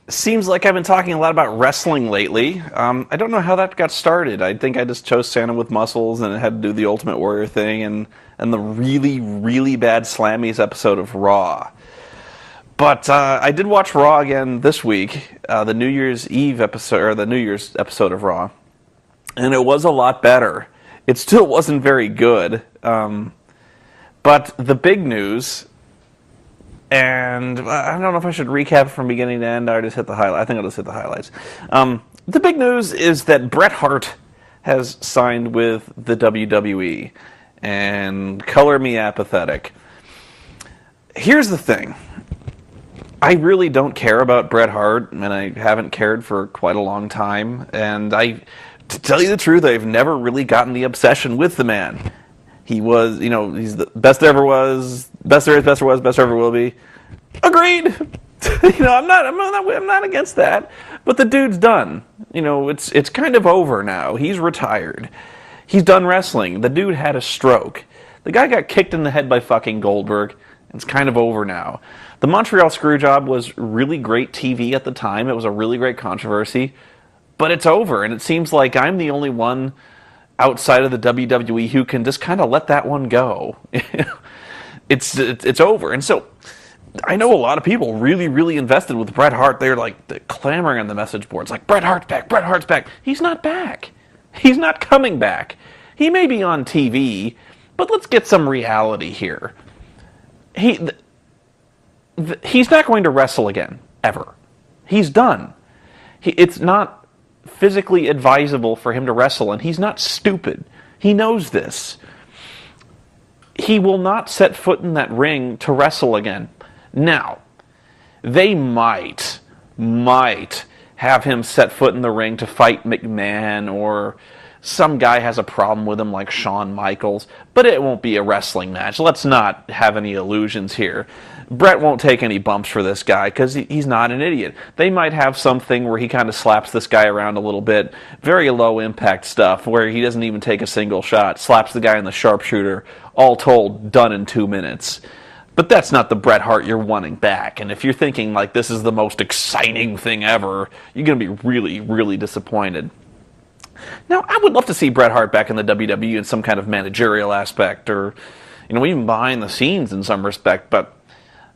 Seems like I've been talking a lot about wrestling lately. I don't know how that got started. I think I just chose Santa with muscles and it had to do the Ultimate Warrior thing and the really, really bad Slammies episode of Raw. But I did watch Raw again this week, the New Year's Eve episode, or the New Year's episode of Raw, and it was a lot better. It still wasn't very good, but the big news, and I don't know if I should recap from beginning to end, or just hit the highlights. I think I'll just hit the highlights. The big news is that Bret Hart has signed with the WWE, and color me apathetic. Here's the thing. I really don't care about Bret Hart, and I haven't cared for quite a long time. And to tell you the truth, I've never really gotten the obsession with the man. He was, he's the best there ever was, best there is, best there was, best there ever will be. Agreed. I'm not against that. But the dude's done. It's kind of over now. He's retired. He's done wrestling. The dude had a stroke. The guy got kicked in the head by fucking Goldberg. It's kind of over now. The Montreal Screwjob was really great TV at the time. It was a really great controversy. But it's over, and it seems like I'm the only one outside of the WWE who can just kind of let that one go. It's over. And so I know a lot of people really, really invested with Bret Hart. They're like clamoring on the message boards, like, Bret Hart's back, Bret Hart's back. He's not back. He's not coming back. He may be on TV, but let's get some reality here. He's not going to wrestle again, ever. He's done. It's not physically advisable for him to wrestle, and he's not stupid. He knows this. He will not set foot in that ring to wrestle again. Now, they might have him set foot in the ring to fight McMahon, or some guy has a problem with him like Shawn Michaels, but it won't be a wrestling match. Let's not have any illusions here. Bret won't take any bumps for this guy because he's not an idiot. They might have something where he kind of slaps this guy around a little bit, very low impact stuff where he doesn't even take a single shot, slaps the guy in the sharpshooter, all told, done in 2 minutes. But that's not the Bret Hart you're wanting back. And if you're thinking like this is the most exciting thing ever, you're going to be really, really disappointed. Now, I would love to see Bret Hart back in the WWE in some kind of managerial aspect, or even behind the scenes in some respect, but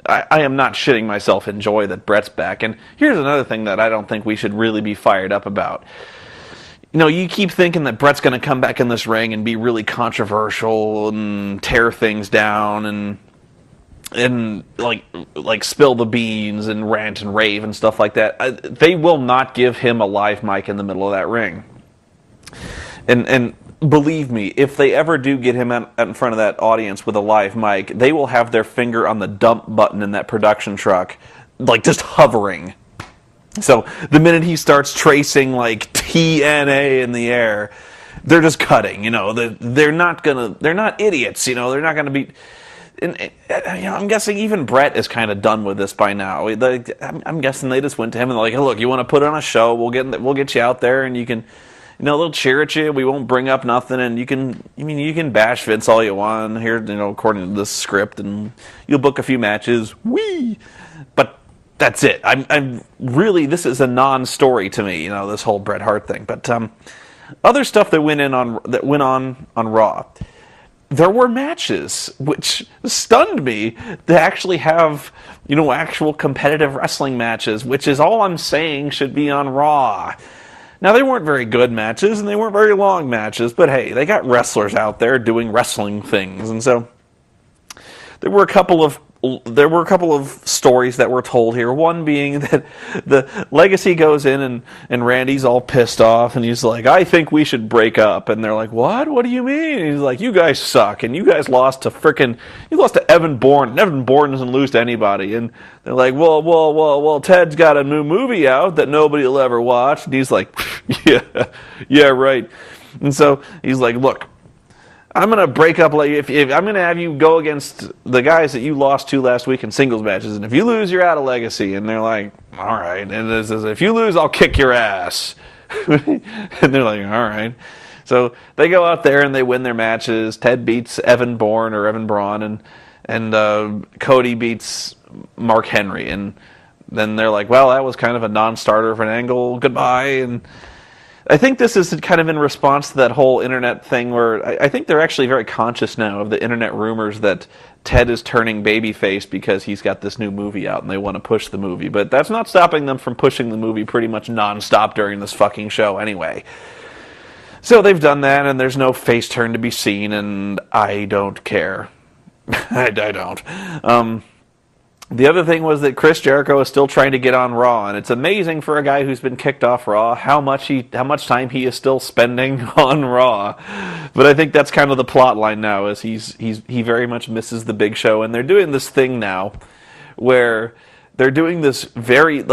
I am not shitting myself in joy that Bret's back. And here's another thing that I don't think we should really be fired up about. You keep thinking that Bret's going to come back in this ring and be really controversial and tear things down and like spill the beans and rant and rave and stuff like that. They will not give him a live mic in the middle of that ring. And believe me, if they ever do get him out in front of that audience with a live mic, they will have their finger on the dump button in that production truck, like just hovering. So the minute he starts tracing like TNA in the air, they're just cutting. They're not idiots. They're not gonna be. And I'm guessing even Bret is kind of done with this by now. I'm guessing they just went to him and they're like, hey, look, you want to put on a show? We'll get you out there and you can. They'll cheer at you. We won't bring up nothing, and you can bash Vince all you want here, according to this script, and you'll book a few matches. Whee! But that's it. I'm really, this is a non-story to me. This whole Bret Hart thing. But other stuff that went on Raw. There were matches which stunned me to actually have actual competitive wrestling matches, which is all I'm saying should be on Raw. Now, they weren't very good matches, and they weren't very long matches, but hey, they got wrestlers out there doing wrestling things, and so there were a couple of stories that were told here. One being that the Legacy goes in and Randy's all pissed off, and he's like, I think we should break up. And they're like, what? What do you mean? And he's like, you guys suck, and you guys lost to Evan Bourne, and Evan Bourne doesn't lose to anybody. And they're like, well, Ted's got a new movie out that nobody will ever watch. And he's like, yeah, right. And so he's like, look, I'm going to break up, if I'm going to have you go against the guys that you lost to last week in singles matches, and if you lose, you're out of Legacy. And they're like, all right. And it says, if you lose, I'll kick your ass. And they're like, all right. So they go out there and they win their matches. Ted beats Evan Braun, and Cody beats Mark Henry. And then they're like, well, that was kind of a non-starter of an angle, goodbye. And I think this is kind of in response to that whole internet thing where I think they're actually very conscious now of the internet rumors that Ted is turning babyface because he's got this new movie out and they want to push the movie. But that's not stopping them from pushing the movie pretty much non-stop during this fucking show anyway. So they've done that, and there's no face turn to be seen, and I don't care. I don't. The other thing was that Chris Jericho is still trying to get on Raw, and it's amazing for a guy who's been kicked off Raw how much time he is still spending on Raw. But I think that's kind of the plot line now, is he very much misses the Big Show, and they're doing this thing now where they're doing this very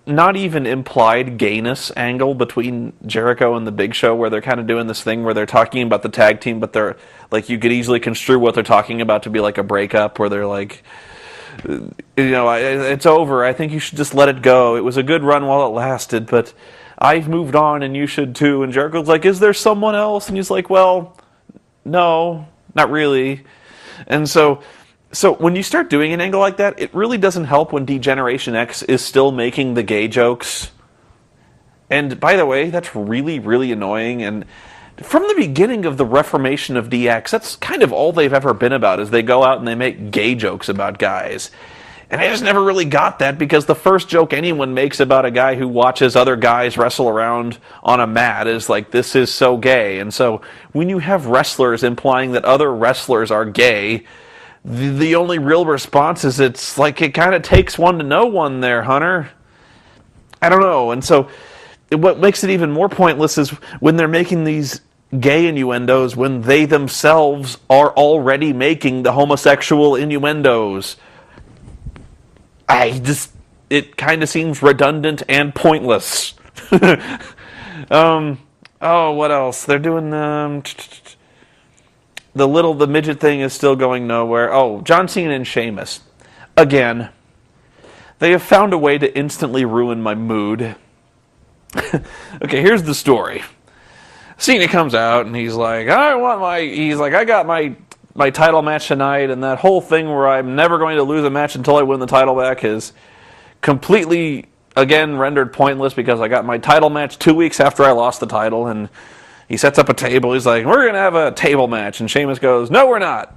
not even implied gayness angle between Jericho and the Big Show, where they're kind of doing this thing where they're talking about the tag team, but they're like, you could easily construe what they're talking about to be like a breakup, where they're like, it's over. I think you should just let it go. It was a good run while it lasted, but I've moved on and you should too. And Jericho's like, is there someone else? And he's like, well, no, not really. And so when you start doing an angle like that, it really doesn't help when D-Generation X is still making the gay jokes. And by the way, that's really, really annoying. And from the beginning of the reformation of DX, that's kind of all they've ever been about, is they go out and they make gay jokes about guys. And I just never really got that, because the first joke anyone makes about a guy who watches other guys wrestle around on a mat is like, this is so gay. And so when you have wrestlers implying that other wrestlers are gay, the only real response is it's like, it kind of takes one to know one there, Hunter. I don't know. And so what makes it even more pointless is when they're making these gay innuendos when they themselves are already making the homosexual innuendos. It kind of seems redundant and pointless. What else? They're doing the midget thing is still going nowhere. Oh, John Cena and Sheamus. Again, they have found a way to instantly ruin my mood. Okay, here's the story. Cena comes out and he's like, I got my title match tonight, and that whole thing where I'm never going to lose a match until I win the title back is completely, again, rendered pointless because I got my title match 2 weeks after I lost the title. And he sets up a table. He's like, we're going to have a table match. And Sheamus goes, no, we're not.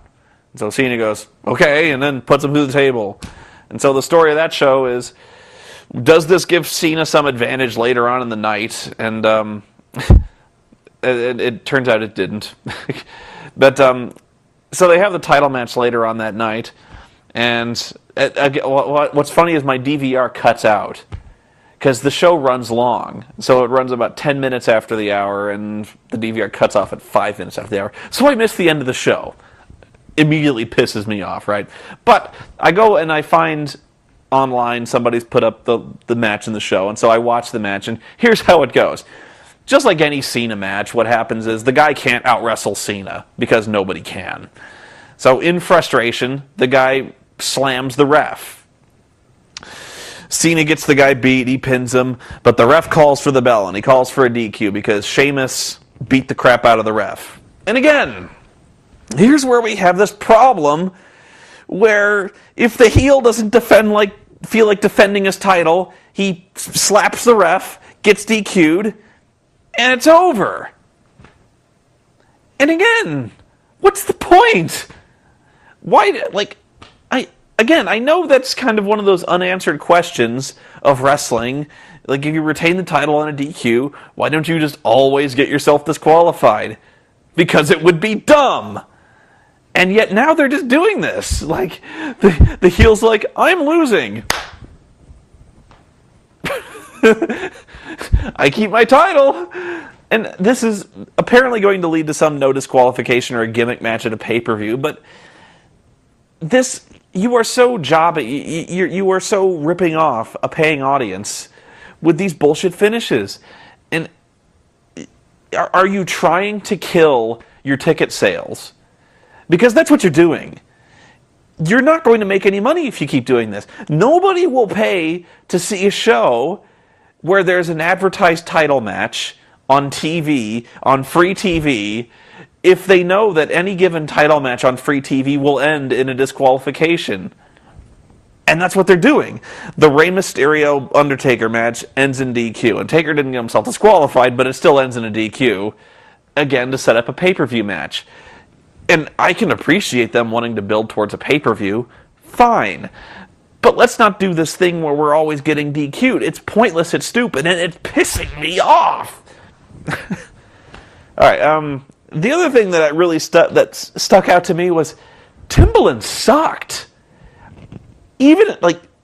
And so Cena goes, okay, and then puts him through the table. And so the story of that show is, does this give Cena some advantage later on in the night? And it turns out it didn't. But so they have the title match later on that night. And what's funny is my DVR cuts out, because the show runs long. So it runs about 10 minutes after the hour, and the DVR cuts off at 5 minutes after the hour. So I miss the end of the show. Immediately pisses me off, right? But I go and I find online somebody's put up the match in the show, and so I watch the match, and here's how it goes. Just like any Cena match, what happens is the guy can't out-wrestle Cena, because nobody can. So in frustration, the guy slams the ref. Cena gets the guy beat, he pins him, but the ref calls for the bell, and he calls for a DQ because Sheamus beat the crap out of the ref. And again, here's where we have this problem where if the heel doesn't feel like defending his title, he slaps the ref, gets DQ'd, and it's over. And again, what's the point? Why, I know that's kind of one of those unanswered questions of wrestling. Like, if you retain the title on a DQ, why don't you just always get yourself disqualified? Because it would be dumb. And yet now they're just doing this. Like, the heel's like, I'm losing. I keep my title. And this is apparently going to lead to some no disqualification or a gimmick match at a pay-per-view, but this, you are so you are so ripping off a paying audience with these bullshit finishes. And are you trying to kill your ticket sales? Because that's what you're doing. You're not going to make any money if you keep doing this. Nobody will pay to see a show where there's an advertised title match on TV, on free TV, if they know that any given title match on free TV will end in a disqualification. And that's what they're doing. The Rey Mysterio-Undertaker match ends in DQ. And Taker didn't get himself disqualified, but it still ends in a DQ. Again, to set up a pay-per-view match. And I can appreciate them wanting to build towards a pay-per-view. Fine. But let's not do this thing where we're always getting DQ'd. It's pointless, it's stupid, and it's pissing me off. Alright, the other thing that really stuck out to me was Timbaland sucked. Even,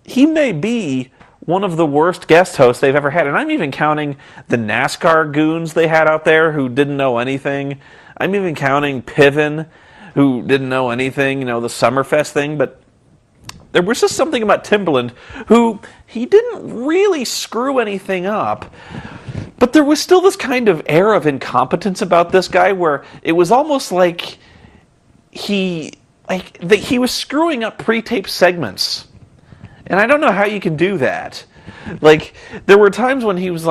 he may be one of the worst guest hosts they've ever had. And I'm even counting the NASCAR goons they had out there who didn't know anything. I'm even counting Piven, who didn't know anything, the Summerfest thing. But there was just something about Timbaland who, he didn't really screw anything up. But there was still this kind of air of incompetence about this guy where it was almost like he was screwing up pre-taped segments. And I don't know how you can do that. There were times when he was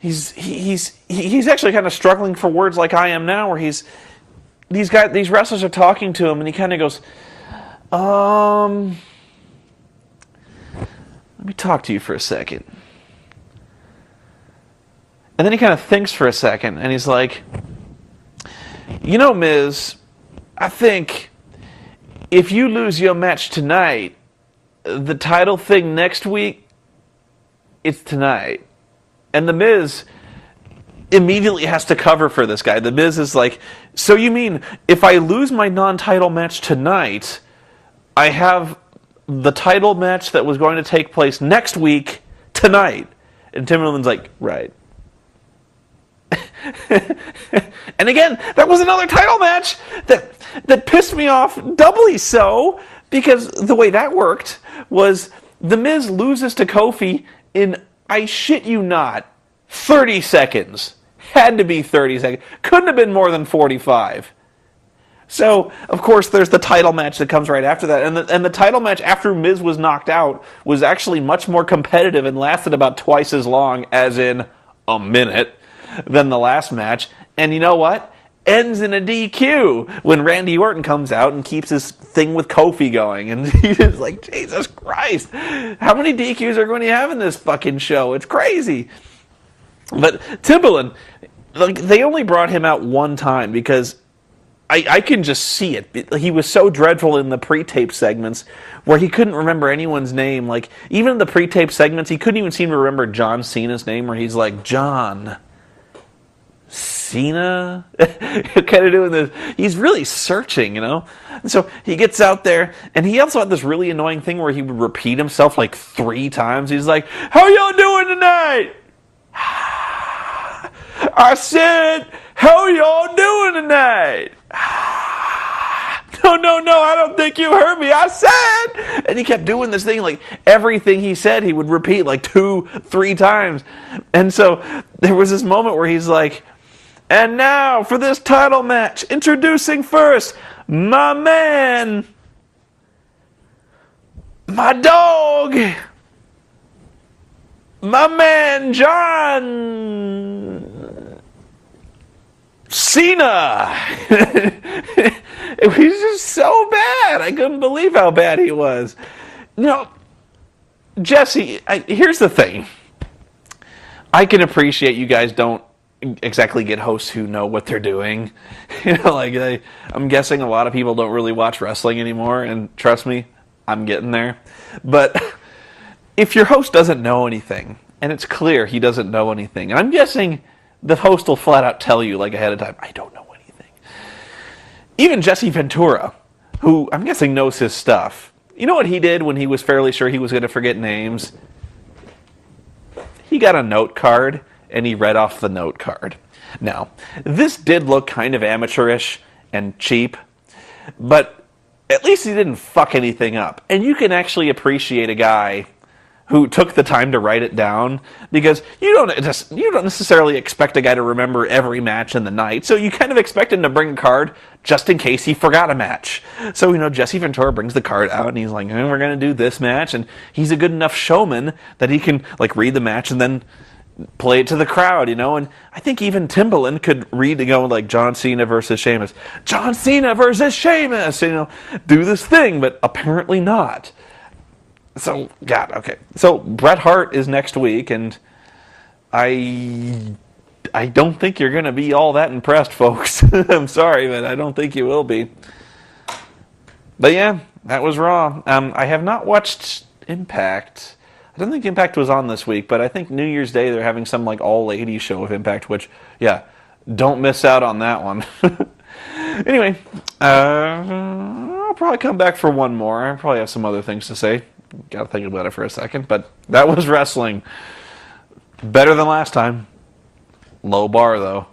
he's actually kind of struggling for words like I am now, where these wrestlers are talking to him and he kind of goes, let me talk to you for a second. And then he kind of thinks for a second and he's like, Miz, I think if you lose your match tonight, the title thing next week, it's tonight. And The Miz immediately has to cover for this guy. The Miz is like, so you mean if I lose my non-title match tonight, I have the title match that was going to take place next week tonight? And Timberland's like, right. And again, that was another title match that pissed me off doubly so, because the way that worked was The Miz loses to Kofi in, I shit you not, 30 seconds. Had to be 30 seconds. Couldn't have been more than 45. So, of course, there's the title match that comes right after that. And the title match after Miz was knocked out was actually much more competitive and lasted about twice as long, as in a minute, than the last match. And you know what? Ends in a DQ when Randy Orton comes out and keeps his thing with Kofi going. And he's just like, Jesus Christ, how many DQs are going to have in this fucking show? It's crazy. But Timbaland, they only brought him out one time because I can just see it. He was so dreadful in the pre-tape segments where he couldn't remember anyone's name. Even in the pre-tape segments, he couldn't even seem to remember John Cena's name, where he's like, John Cena? Kind of doing this. He's really searching, And so he gets out there, and he also had this really annoying thing where he would repeat himself 3 times. He's like, how y'all doing tonight? I said, how y'all doing tonight? No, I don't think you heard me. I said, and he kept doing this thing, everything he said, he would repeat 2-3 times. And so there was this moment where he's like, and now for this title match, introducing first, my man, my dog, my man John Cena. It was just so bad. I couldn't believe how bad he was. Jesse, here's the thing. I can appreciate you guys don't exactly get hosts who know what they're doing. I'm guessing a lot of people don't really watch wrestling anymore, and trust me, I'm getting there. But if your host doesn't know anything, and it's clear he doesn't know anything, I'm guessing the host will flat out tell you ahead of time, I don't know anything. Even Jesse Ventura, who I'm guessing knows his stuff. You know what he did when he was fairly sure he was going to forget names? He got a note card, and he read off the note card. Now, this did look kind of amateurish and cheap, but at least he didn't fuck anything up. And you can actually appreciate a guy who took the time to write it down, because you don't necessarily expect a guy to remember every match in the night, so you kind of expect him to bring a card just in case he forgot a match. So, Jesse Ventura brings the card out, and he's like, we're going to do this match, and he's a good enough showman that he can, read the match and then play it to the crowd, you know. And I think even Timbaland could read to go like John Cena versus Sheamus. John Cena versus Sheamus, you know, do this thing, but apparently not. So, God, okay. So, Bret Hart is next week, and I don't think you're going to be all that impressed, folks. I'm sorry, but I don't think you will be. But yeah, that was Raw. I have not watched Impact. I don't think Impact was on this week, but I think New Year's Day they're having some like all-ladies show of Impact, which, yeah, don't miss out on that one. Anyway, I'll probably come back for one more. I probably have some other things to say. Got to think about it for a second, but that was wrestling. Better than last time. Low bar, though.